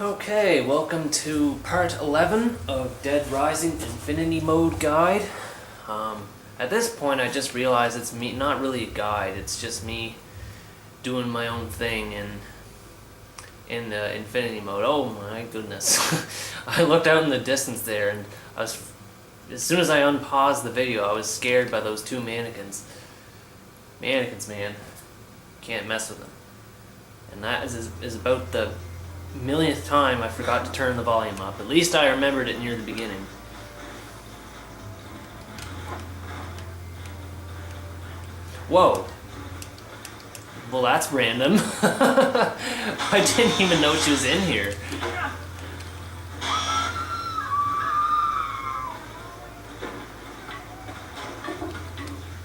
Okay, welcome to part 11 of Dead Rising Infinity Mode Guide. At this point I just realized it's me, not really a guide, it's just me doing my own thing in the Infinity Mode. Oh my goodness. I looked out in the distance there and as soon as I unpaused the video I was scared by those two mannequins. Mannequins, man. Can't mess with them. And that is about the millionth time I forgot to turn the volume up. At least I remembered it near the beginning. Whoa. Well, that's random. I didn't even know she was in here.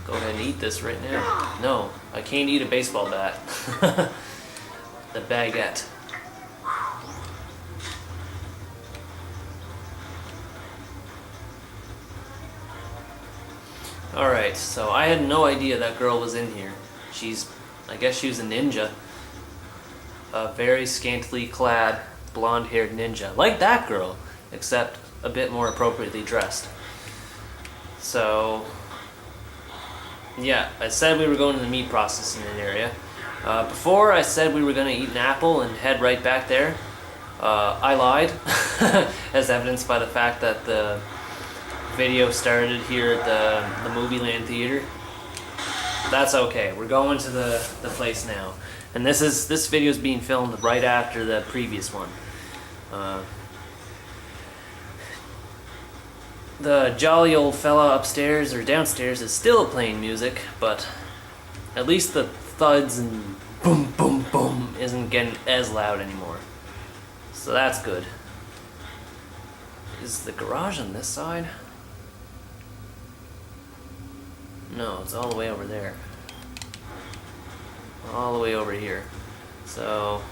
Go ahead and eat this right now. No, I can't eat a baseball bat. The baguette. Alright, so I had no idea that girl was in here. I guess she was a ninja. A very scantily clad, blonde-haired ninja. Like that girl, except a bit more appropriately dressed. So, yeah, I said we were going to the meat processing area. Before I said we were going to eat an apple and head right back there. I lied, as evidenced by the fact that the video started here at the Movieland theater. That's okay. We're going to the place now, and this video is being filmed right after the previous one. The jolly old fella upstairs or downstairs is still playing music, but at least the thuds and boom boom boom isn't getting as loud anymore. So that's good. Is the garage on this side? No, it's all the way over there. All the way over here. So,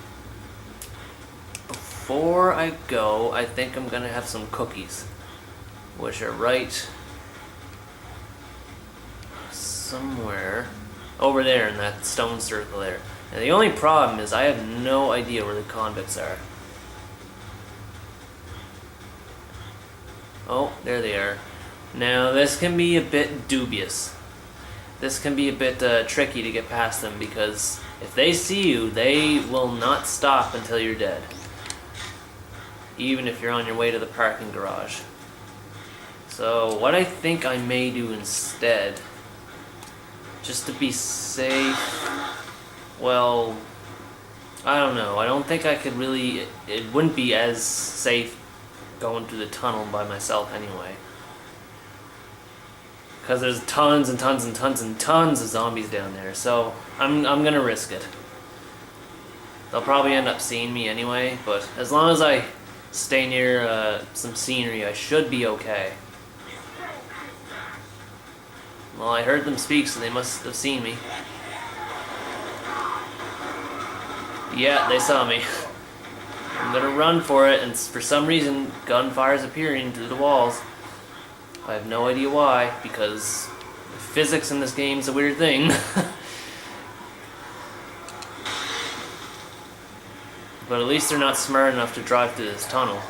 before I go, I think I'm gonna have some cookies, which are right somewhere over there in that stone circle there. And the only problem is I have no idea where the convicts are. Oh, there they are. Now, this can be a bit dubious. This can be a bit tricky to get past them because if they see you, they will not stop until you're dead. Even if you're on your way to the parking garage. So what I think I may do instead, just to be safe, well, I don't know. I don't think I could really, it wouldn't be as safe going through the tunnel by myself anyway. Because there's tons and tons and tons and tons of zombies down there, so I'm gonna risk it. They'll probably end up seeing me anyway, but as long as I stay near some scenery, I should be okay. Well, I heard them speak, so they must have seen me. Yeah, they saw me. I'm gonna run for it, and for some reason, gunfire is appearing through the walls. I have no idea why, because physics in this game is a weird thing. But at least they're not smart enough to drive through this tunnel.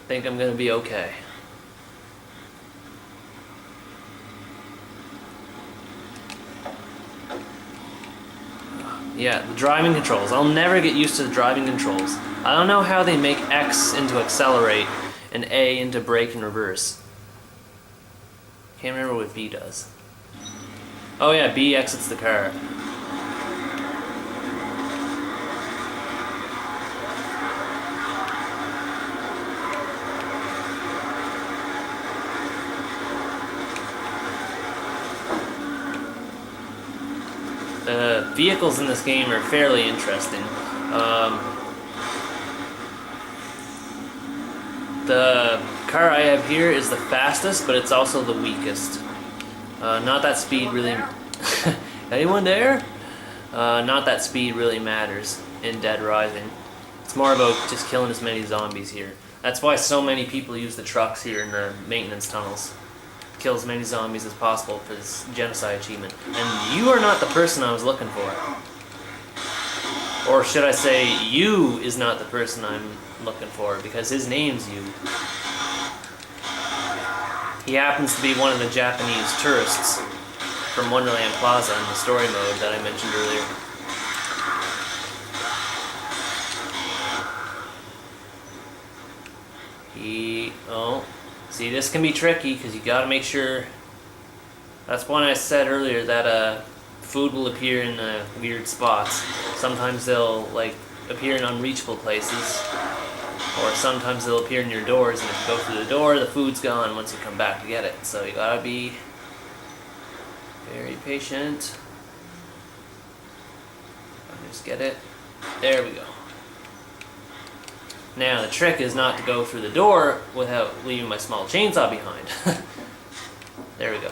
I think I'm gonna be okay. Yeah, the driving controls. I'll never get used to the driving controls. I don't know how they make X into accelerate and A into brake and reverse. Can't remember what B does. Oh yeah, B exits the car. The vehicles in this game are fairly interesting. The car I have here is the fastest, but it's also the weakest. Not that speed really... Anyone there? Not that speed really matters in Dead Rising. It's more about just killing as many zombies here. That's why so many people use the trucks here in the maintenance tunnels. Kill as many zombies as possible for this genocide achievement. And you are not the person I was looking for. Or should I say, you is not the person I'm looking for, because his name's you. He happens to be one of the Japanese tourists from Wonderland Plaza in the story mode that I mentioned earlier. Oh, see, this can be tricky because you gotta make sure. That's when I said earlier that food will appear in weird spots. Sometimes they'll like appear in unreachable places, or sometimes they'll appear near doors, and if you go through the door, the food's gone once you come back to get it. So you gotta be very patient. Just get it. There we go. Now the trick is not to go through the door without leaving my small chainsaw behind. There we go.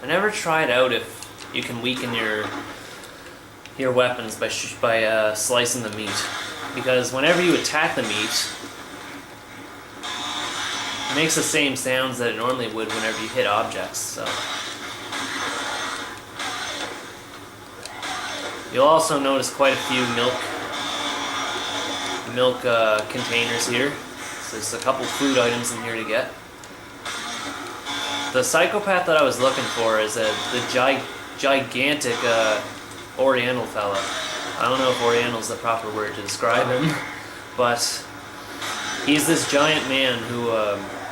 I never tried out if you can weaken your weapons by slicing the meat, because whenever you attack the meat, it makes the same sounds that it normally would whenever you hit objects. So you'll also notice quite a few milk containers here. So there's a couple food items in here to get. The psychopath that I was looking for is the gigantic Oriental fella. I don't know if Oriental is the proper word to describe him, but he's this giant man who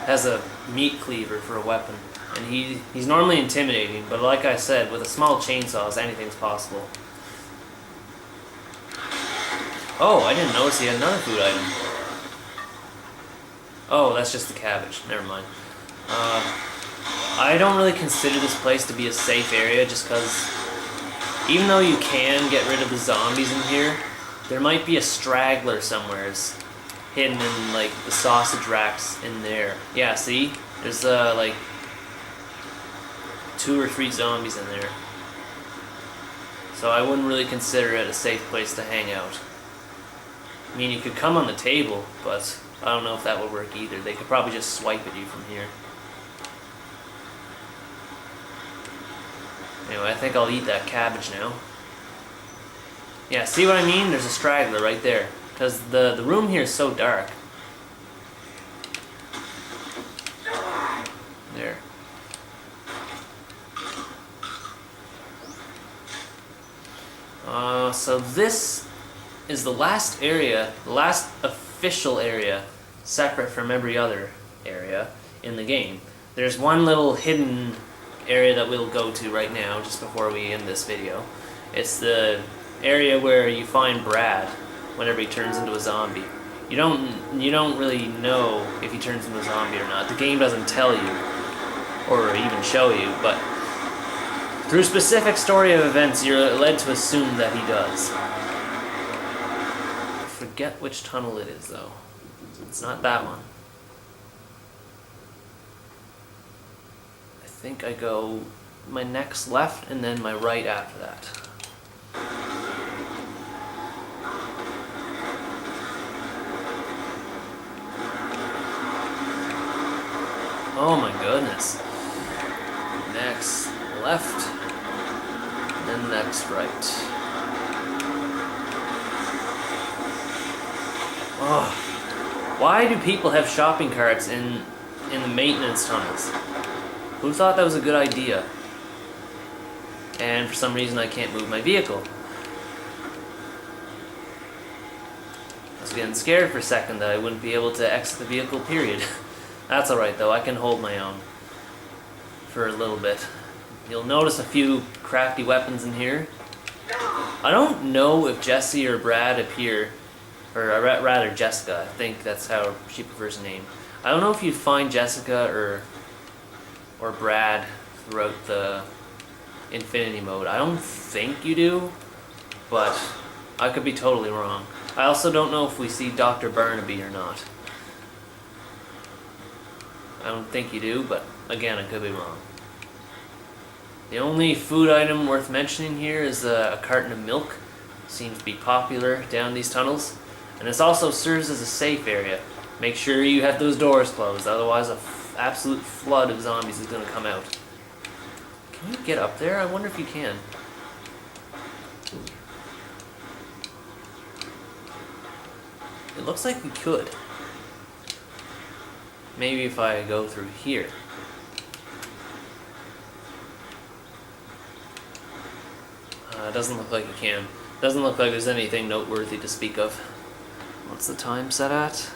has a meat cleaver for a weapon, and he's normally intimidating, but like I said, with a small chainsaw, anything's possible. Oh, I didn't notice he had another food item. Oh, that's just the cabbage. Never mind. I don't really consider this place to be a safe area, just because even though you can get rid of the zombies in here, there might be a straggler somewheres hidden in like the sausage racks in there. Yeah, see? There's like 2 or 3 zombies in there. So I wouldn't really consider it a safe place to hang out. I mean, you could come on the table, but I don't know if that would work either. They could probably just swipe at you from here. Anyway, I think I'll eat that cabbage now. Yeah, see what I mean? There's a straggler right there. Because the room here is so dark. There. So this is the last area, the last official area, separate from every other area in the game. There's one little hidden area that we'll go to right now, just before we end this video. It's the area where you find Brad whenever he turns into a zombie. You don't really know if he turns into a zombie or not. The game doesn't tell you, or even show you, but through specific story of events, you're led to assume that he does. I forget which tunnel it is, though. It's not that one. I think I go my next left and then my right after that. Oh my goodness. Next left, then next right. Oh, why do people have shopping carts in the maintenance tunnels? Who thought that was a good idea? And for some reason I can't move my vehicle. I was getting scared for a second that I wouldn't be able to exit the vehicle, period. That's alright though, I can hold my own for a little bit. You'll notice a few crafty weapons in here. I don't know if Jesse or Brad appear, or rather Jessica, I think that's how she prefers the name. I don't know if you find Jessica or Brad throughout the Infinity mode. I don't think you do, but I could be totally wrong. I also don't know if we see Dr. Barnaby or not. I don't think you do, but again, I could be wrong. The only food item worth mentioning here is a carton of milk. Seems to be popular down these tunnels. And this also serves as a safe area. make sure you have those doors closed, otherwise an absolute flood of zombies is going to come out. Can you get up there? I wonder if you can. It looks like we could. Maybe if I go through here. Doesn't look like you can. Doesn't look like there's anything noteworthy to speak of. What's the time set at?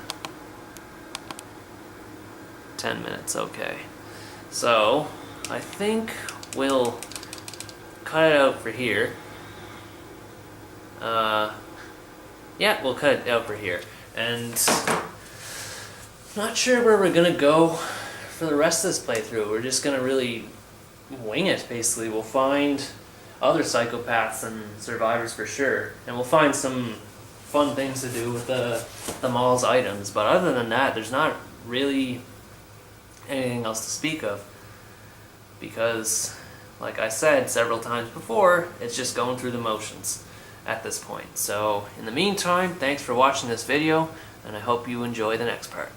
10 minutes, okay. So, I think we'll cut it out for here. Yeah, we'll cut it out for here. And not sure where we're gonna go for the rest of this playthrough. We're just gonna really wing it, basically. We'll find other psychopaths and survivors for sure, and we'll find some fun things to do with the mall's items. But other than that, there's not really anything else to speak of, because, like I said several times before, it's just going through the motions at this point. So in the meantime, thanks for watching this video, and I hope you enjoy the next part.